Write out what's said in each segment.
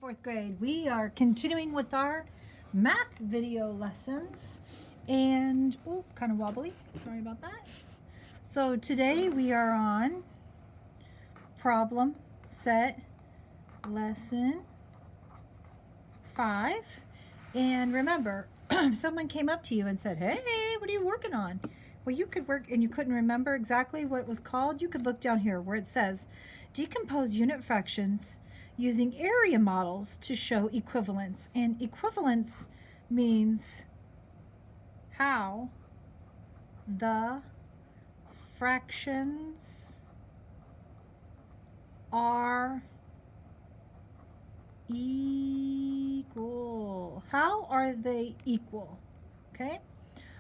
Fourth grade. We are continuing with our math video lessons and kind of wobbly. Sorry about that. So today we are on problem set lesson 5. And remember, if someone came up to you and said, "Hey, what are you working on?" Well, you could work and you couldn't remember exactly what it was called. You could look down here where it says decompose unit fractions using area models to show equivalence. And equivalence means how the fractions are equal. How are they equal? Okay?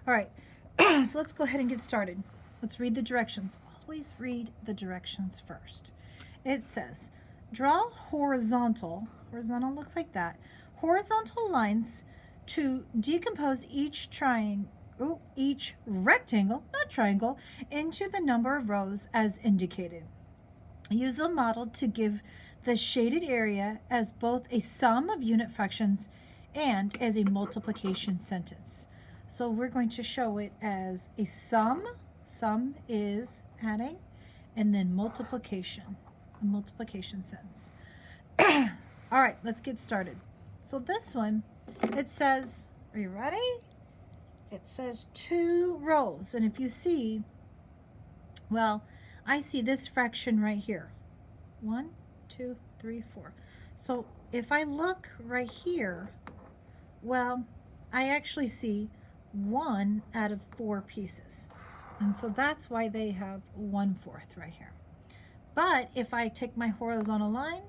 All right. So let's go ahead and get started. Let's read the directions. Always read the directions first. It says, draw horizontal looks like that, horizontal lines to decompose each rectangle, not triangle, into the number of rows as indicated. Use the model to give the shaded area as both a sum of unit fractions and as a multiplication sentence. So we're going to show it as a sum is adding, and then multiplication, a multiplication sentence. All right, let's get started. So this one, it says, are you ready? It says 2 rows, and if you see, well, I see this fraction right here. 1, 2, 3, 4. So if I look right here, well, I actually see 1 out of 4 pieces. And so that's why they have 1/4 right here. But if I take my horizontal line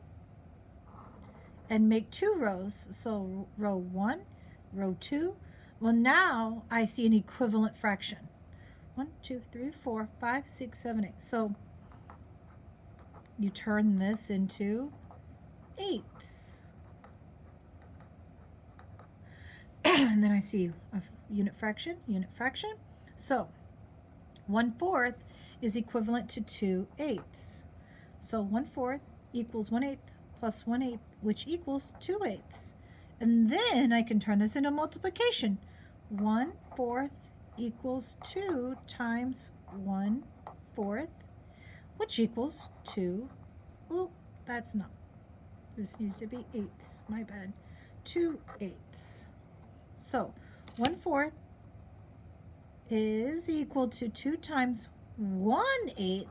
and make 2 rows, so row 1, row 2, well, now I see an equivalent fraction. 1, 2, 3, 4, 5, 6, 7, 8. So you turn this into eighths. And then I see a unit fraction. So 1/4 is equivalent to 2/8. So 1/4 equals 1/8 plus 1/8, which equals 2/8. And then I can turn this into multiplication. 1/4 equals 2 times 1/4, which equals 2. Oh, that's not. This needs to be eighths. My bad. 2/8. So 1/4 is equal to 2 times 1/8,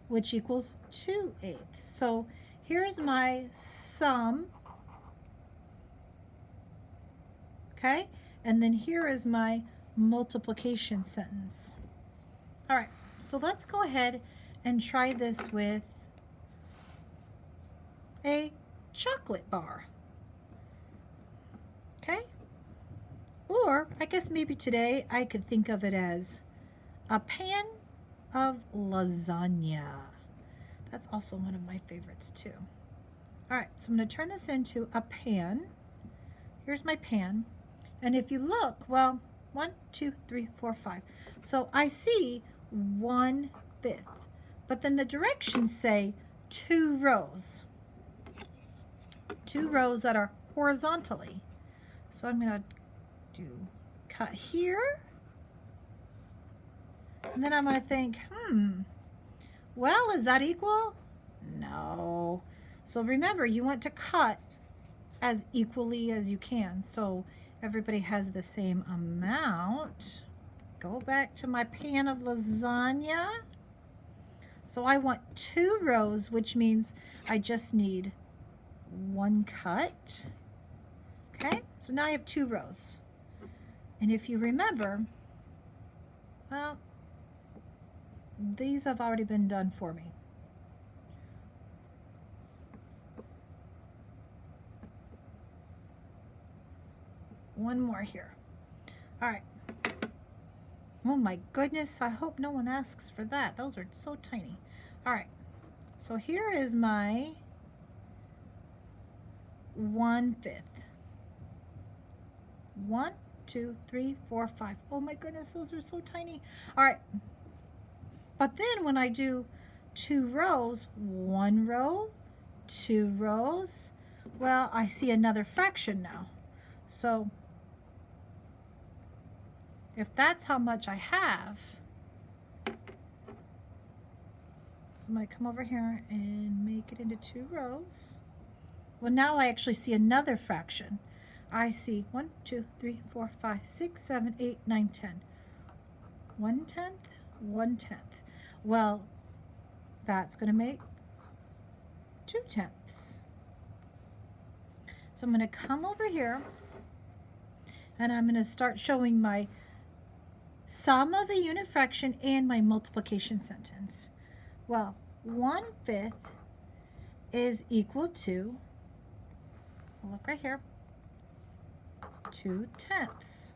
which equals 2/8. So here's my sum. Okay? And then here is my multiplication sentence. All right, so let's go ahead and try this with a chocolate bar. Okay? Or I guess maybe today I could think of it as a pan of lasagna. That's also one of my favorites too. All right, so I'm going to turn this into a pan. Here's my pan. And if you look, well, 1, 2, 3, 4, 5. So I see 1/5. But then the directions say 2 rows. 2 rows that are horizontally. So I'm going to do cut here. And then I'm going to think, well, is that equal? No. So remember, you want to cut as equally as you can. So everybody has the same amount. Go back to my pan of lasagna. So I want 2 rows, which means I just need 1 cut. Okay, so now I have 2 rows. And if you remember, well, these have already been done for me. One more here. All right. Oh my goodness, I hope no one asks for that. Those are so tiny. All right, so here is my 1/5. 1, 2, 3, 4, 5. Oh my goodness, those are so tiny. All right, but then when I do 2 rows, 1 row, 2 rows, Well, I see another fraction now. So if that's how much I have, so I'm going to come over here and make it into 2 rows. Well, now I actually see another fraction. I see 1, 2, 3, 4, 5, 6, 7, 8, 9, 10. 1/10, 1/10. Well, that's going to make 2/10. So I'm going to come over here and I'm going to start showing my sum of a unit fraction and my multiplication sentence. Well, 1/5 is equal to, look right here, 2/10.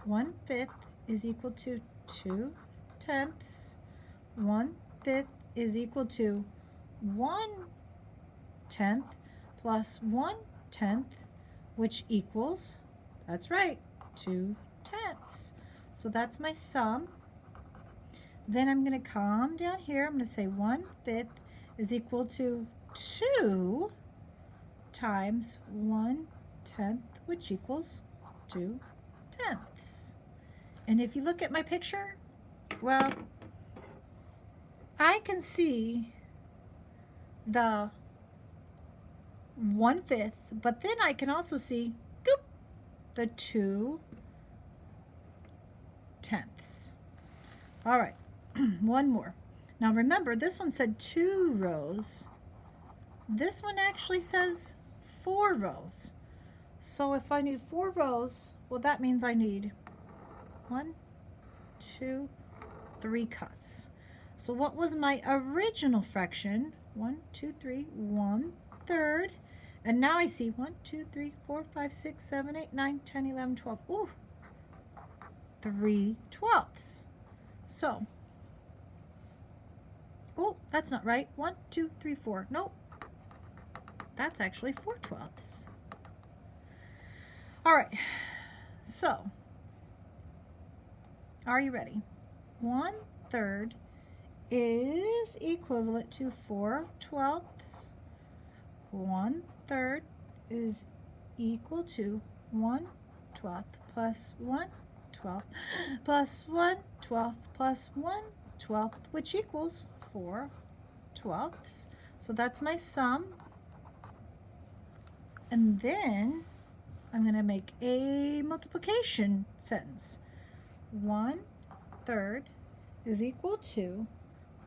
1/5 is equal to 2/10. 1/5 is equal to 1/10 plus 1/10, which equals, that's right, 2/10. So that's my sum. Then I'm going to come down here. I'm going to say 1/5 is equal to 2 times 1/10, which equals 2/10. And if you look at my picture, well, I can see the 1/5, but then I can also see doop, the 2/10. All right, one more. Now remember, this one said 2 rows. This one actually says 4 rows. So if I need 4 rows, well, that means I need 1, 2, 3 cuts. So what was my original fraction? 1, 2, 3, 1/3. And now I see 1, 2, 3, 4, 5, 6, 7, 8, 9, 10, 11, 12. Ooh, 3/12. So, oh, that's not right. 1, 2, 3, 4. Nope. That's actually 4/12. All right. So, are you ready? 1/3 is equivalent to 4/12. 1/3 is equal to 1/12 plus 1/12 plus 1/12 plus 1/12, which equals 4/12. So that's my sum. And then I'm going to make a multiplication sentence. 1/3 is equal to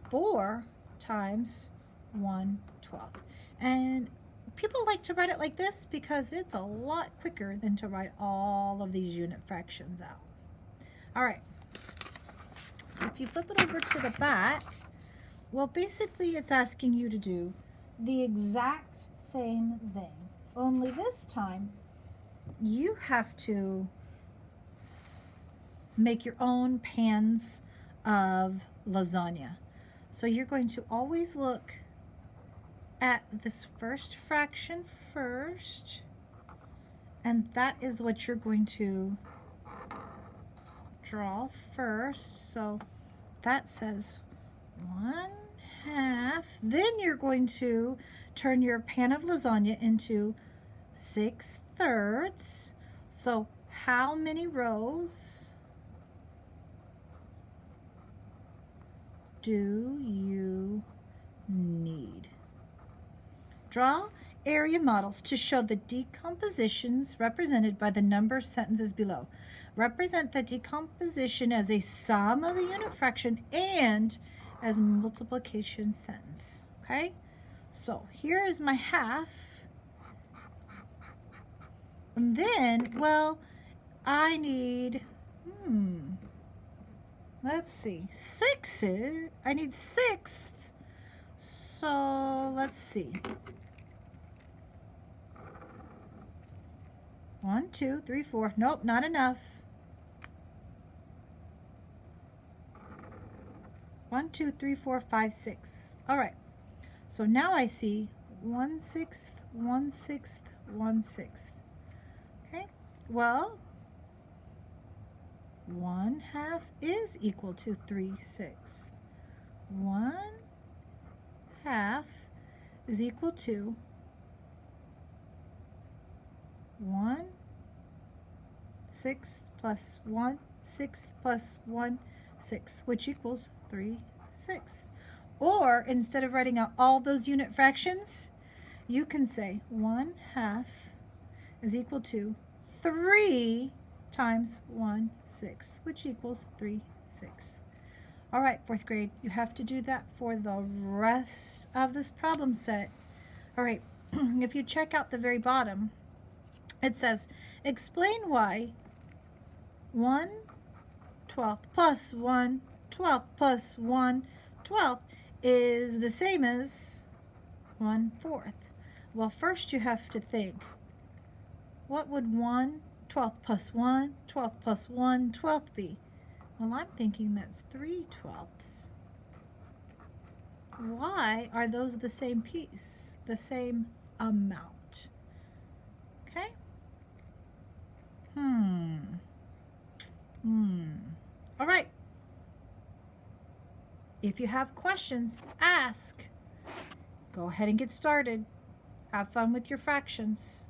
4 times 1/12. And people like to write it like this because it's a lot quicker than to write all of these unit fractions out. All right. So if you flip it over to the back, well, basically it's asking you to do the exact same thing. Only this time you have to make your own pans of lasagna. So you're going to always look at this first fraction first, and that is what you're going to draw first. So that says 1/2. Then you're going to turn your pan of lasagna into 6/3. So how many rows do you need? Draw area models to show the decompositions represented by the number sentences below. Represent the decomposition as a sum of a unit fraction and as a multiplication sentence. Okay? So here is my half. And then, well, I need, let's see, I need 6th. So let's see. 1, 2, 3, 4. Nope, not enough. 1, 2, 3, 4, 5, 6. All right. So now I see 1/6, 1/6, 1/6. Okay. Well, 1/2 is equal to 3/6. 1/2 is equal to sixth plus 1 sixth plus 1 sixth, which equals 3 sixths. Or instead of writing out all those unit fractions, you can say 1/2 is equal to 3 times 1 sixth, which equals 3 sixths. All right, fourth grade, you have to do that for the rest of this problem set. All right, if you check out the very bottom, it says, explain why 1/12 plus 1/12 plus 1/12 is the same as 1/4. Well, first you have to think, what would 1/12 plus 1/12 plus 1/12 be? Well, I'm thinking that's 3/12. Why are those the same piece, the same amount? Okay? All right. If you have questions, ask. Go ahead and get started. Have fun with your fractions.